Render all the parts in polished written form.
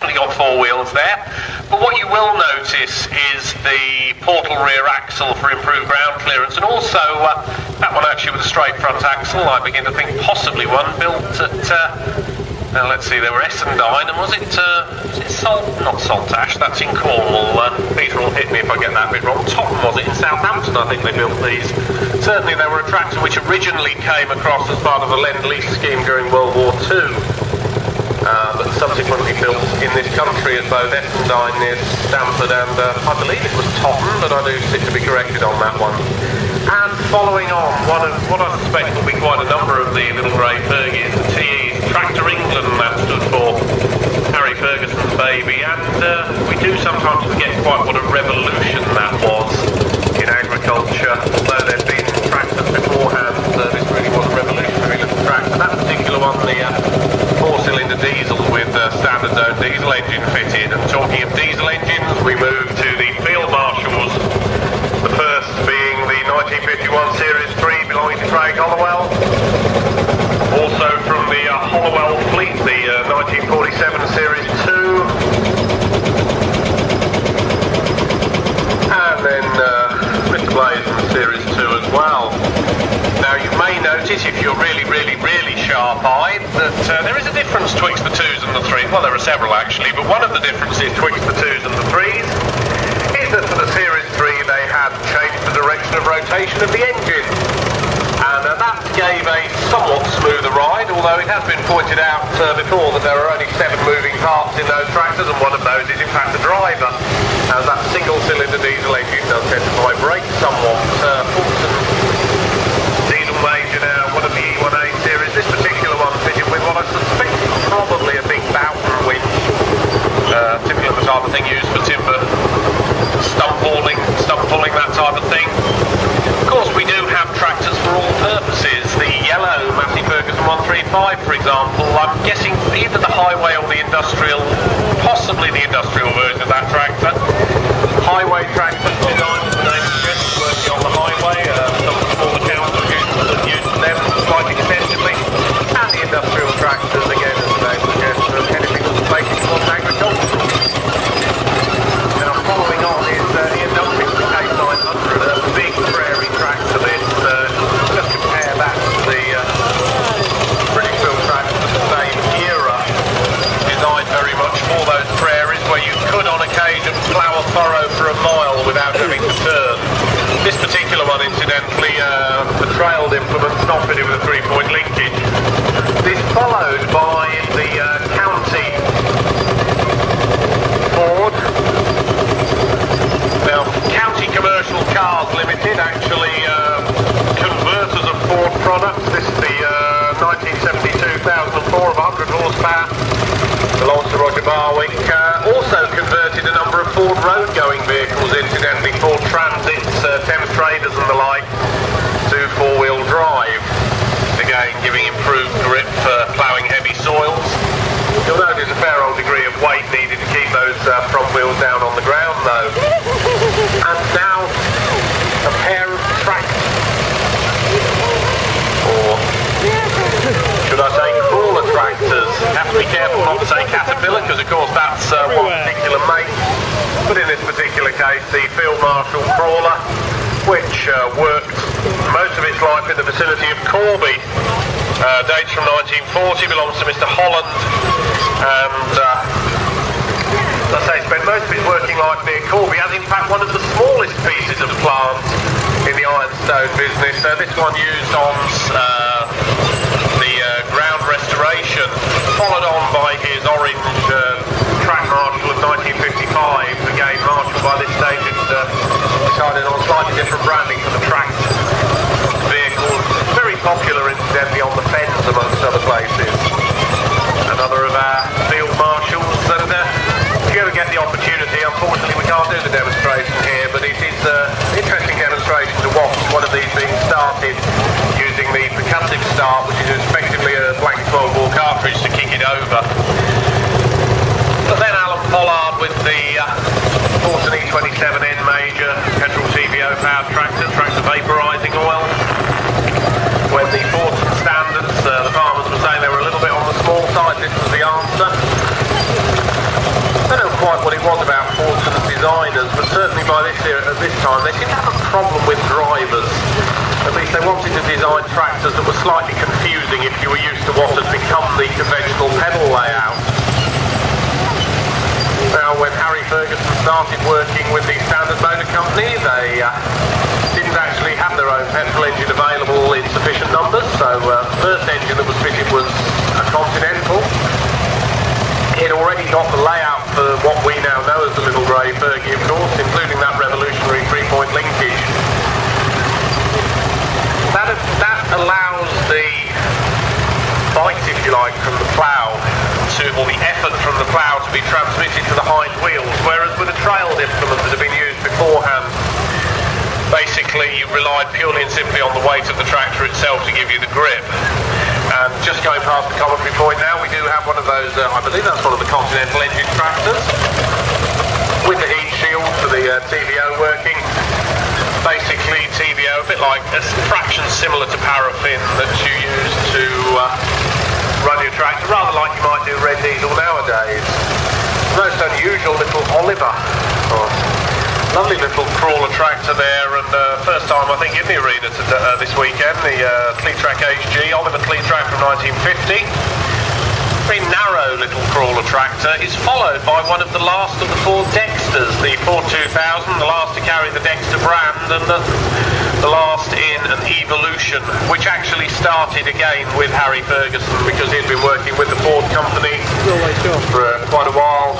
definitely got four wheels there. But what you will notice is the portal rear axle for improved ground clearance, and also that one actually with a straight front axle. I begin to think possibly one built at, let's see, they were Essendine, and was it not Saltash, that's in Cornwall. Peter will hit me if I get that bit wrong. Totton, was it, in Southampton, I think they built these. Certainly they were a tractor which originally came across as part of the Lend-Lease scheme during World War II. But subsequently built in this country as both Essendine near Stamford and I believe it was Totton, but I do seem to be corrected on that one. And following on, one of what I suspect will be quite a number of the little grey Fergies, the TE's Tractor England, that stood for Harry Ferguson's baby, and we do sometimes forget quite what a revolution that was in agriculture. Although there'd been tractors beforehand, this really was a revolutionary little tractor. That particular one, the four-cylinder diesel with standard zone diesel engine fitted. And talking of diesel engines, we move to the Field Marshals. The first being the 1951 Series 3 belonging to Craig Hollowell. Also from the Hollowell fleet, the 1947 Series 2. And then Mr. Blazen's Series 2 as well. Now you may notice, if you're really sharp-eyed, that there is a difference twixt the 2s and the 3s. Well, there are several actually, but one of the differences twixt the 2s and the 3s is that for the Series 3 they had changed the direction of rotation of the engine. And that gave a somewhat smoother ride, although it has been pointed out before that there are only 7 moving parts in those tractors, and one of those is in fact the driver, as that single-cylinder diesel engine does tend to vibrate somewhat. Fulton diesel major now, one of the E1A series, this particular one fitted with what I suspect is probably a big Boughton winch, typical of the type of thing used for timber stump pulling, that type of thing. Of course, we do have tractors for all purposes. The yellow Massey Ferguson 135, for example, I'm guessing either the highway or the industrial, possibly the industrial version of that tractor. Highway tractors designed for the name suggests, working on the highway. Some of the smaller council units have used them quite extensively. And the industrial tractors, again, as the name suggests, are anything that's making towards agricultural. Now, following on is the industrial K900, a big prairie tractor. This, just compare that to the British built tractors of the same era, designed very much for those prairies where you could on occasion plough a furrow for a mile without having to turn. This particular one, incidentally, the trailed implements not fitted with a 3-point linkage. This followed by the County Ford. Now, County Commercial Cars Limited, actually converters of Ford products. This is the 1972 1004 of 100 horsepower. Belongs to Roger Barwick. Also converted a number of Ford road-going vehicles, incidentally, Ford Transits, Thames Traders and the like, to four-wheel drive. Again, giving improved grip for ploughing heavy soils. You'll notice a fair old degree of weight needed to keep those front wheels down on the ground, though. And now, a pair of tractors. Or should I say crawler tractors? Have to be careful not to say Caterpillar, because of course that's one particular make. But in this particular case, the Field Marshal crawler, which worked most of its life in the vicinity of Corby. Dates from 1940, belongs to Mr. Holland, and as I say, spent most of his working life near Corby, as in fact one of the smallest pieces of plant in the ironstone business. This one used on the ground restoration, followed on by his orange track Marshall of 1955. Again, Marshall by this stage had decided on slightly different branding for the tracked vehicles. Very popular, incidentally, on the fens amongst other places. Another of our Field Marshals, and if you ever get the opportunity, unfortunately we can't do the demonstration here, but it is an interesting demonstration to watch, one of these being started using the percussive start, which is effectively a blank 12-bore cartridge to kick it over. But then Alan Pollard with the Fortin E27N major petrol TVO powered tractor vaporising oil. When the Fortin standards, the farmers were saying they were a little bit on the small side, this was the answer. was about Ford's and designers, but certainly by this time they seem to have a problem with drivers. At least they wanted to design tractors that were slightly confusing if you were used to what had become the conventional pedal layout. Now, when Harry Ferguson started working with the Standard Motor Company, they didn't actually have their own petrol engine available in sufficient numbers, so the first engine that was fitted was a Continental. It already got the layout for what we now know as the Little Grey Fergie, of course, including that revolutionary three-point linkage. That allows the bite, if you like, from the plough or the effort from the plough to be transmitted to the hind wheels, whereas with a trailed implement that had been used beforehand, basically you relied purely and simply on the weight of the tractor itself to give you the grip. And just going past the commentary point now, we do have one of those, I believe that's one of the Continental engine tractors, with the heat shield for the TVO working. Basically TVO, a bit like a fraction similar to paraffin that you use to run your tractor, rather like you might do red diesel nowadays. Most unusual little Oliver. Lovely little crawler tractor there, and first time I think in the arena this weekend, the Cleatrack HG, Oliver Cleatrack from 1950. Very narrow little crawler tractor is followed by one of the last of the Ford Dexters, the Ford 2000, the last to carry the Dexter brand, and the last in an evolution, which actually started again with Harry Ferguson because he'd been working with the Ford company for quite a while.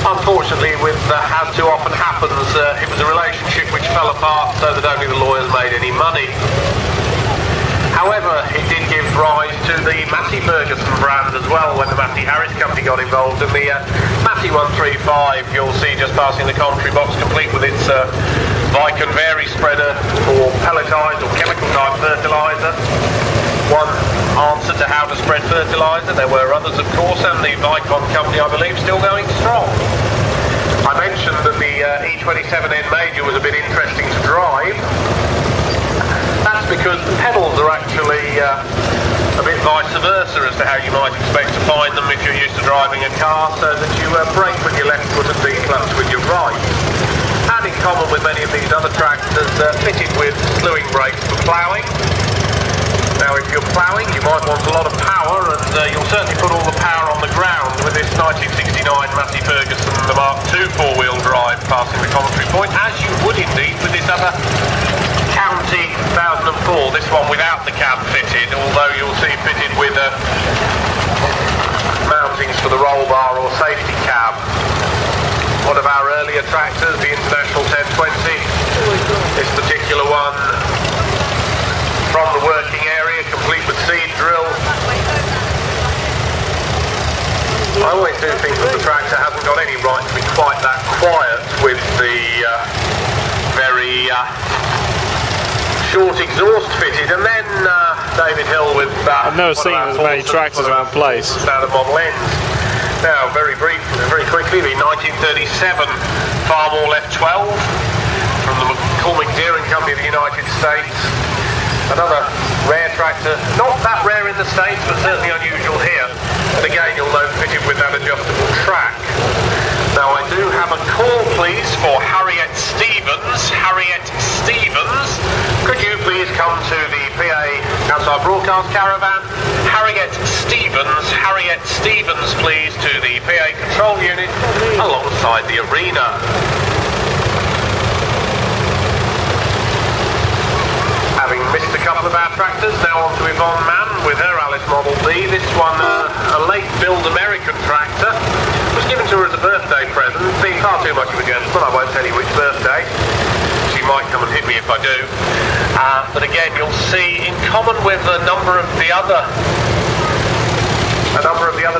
Unfortunately, with as too often happens, it was a relationship which fell apart so that only the lawyers made any money. However, it did give rise to the Massey Ferguson brand as well when the Massey Harris company got involved, and the Massey 135 you'll see just passing the commentary box, complete with its Vicon Vary spreader for pelletized or chemical type fertilizer. One answer to how to spread fertilizer. There were others, of course, and the Vicon company, I believe, still going strong. I mentioned that the E27N Major was a bit interesting to drive. That's because the pedals are actually a bit vice versa as to how you might expect to find them if you're used to driving a car, so that you brake with your left foot and declutch with your right. And in common with many of these other tractors, fitted with slewing brakes for ploughing. Now, if you're ploughing, you might want a lot of power, and you'll certainly put all the power on the ground with this 1969 Massey Ferguson, the Mark II four-wheel drive, passing the commentary point, as you would indeed with this other County 2004, this one without the cab fitted, although you'll see fitted with mountings for the roll bar or safety cab. One of our earlier tractors, the International 1020, this particular one from the working area, complete with seed drill. I always do think that the tractor hasn't got any right to be quite that quiet with the very short exhaust fitted, and then David Hill with I've never seen as many tractors in one place. Standard model ends. Now, very quickly, the 1937 Farmall F12 from the McCormick Deere & Company of the United States. Another rare tractor, not that rare in the States, but certainly unusual here. And again, you'll note fitted with that adjustable track. Now, I do have a call, please, for Harriet Stevens. Harriet Stevens, could you please come to the PA outside broadcast caravan? Harriet Stevens, please, to the PA control unit alongside the arena. Having missed a couple of our tractors, now on to Yvonne Mann with her Alice Model B. This one, a late build American tractor, was given to her as a birthday present. Being far too much of a gentleman, I won't tell you which birthday. She might come and hit me if I do. But again, you'll see, in common with a number of the other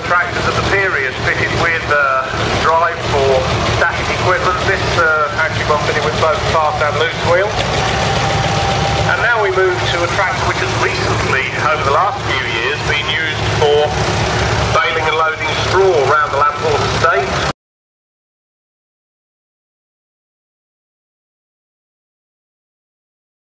tractors of the period, fitted with drive for static equipment. This actually was fitted with both fast and loose wheels. And now we move to a tractor which has recently, over the last few years, been used for baling and loading straw around the Lamport estate.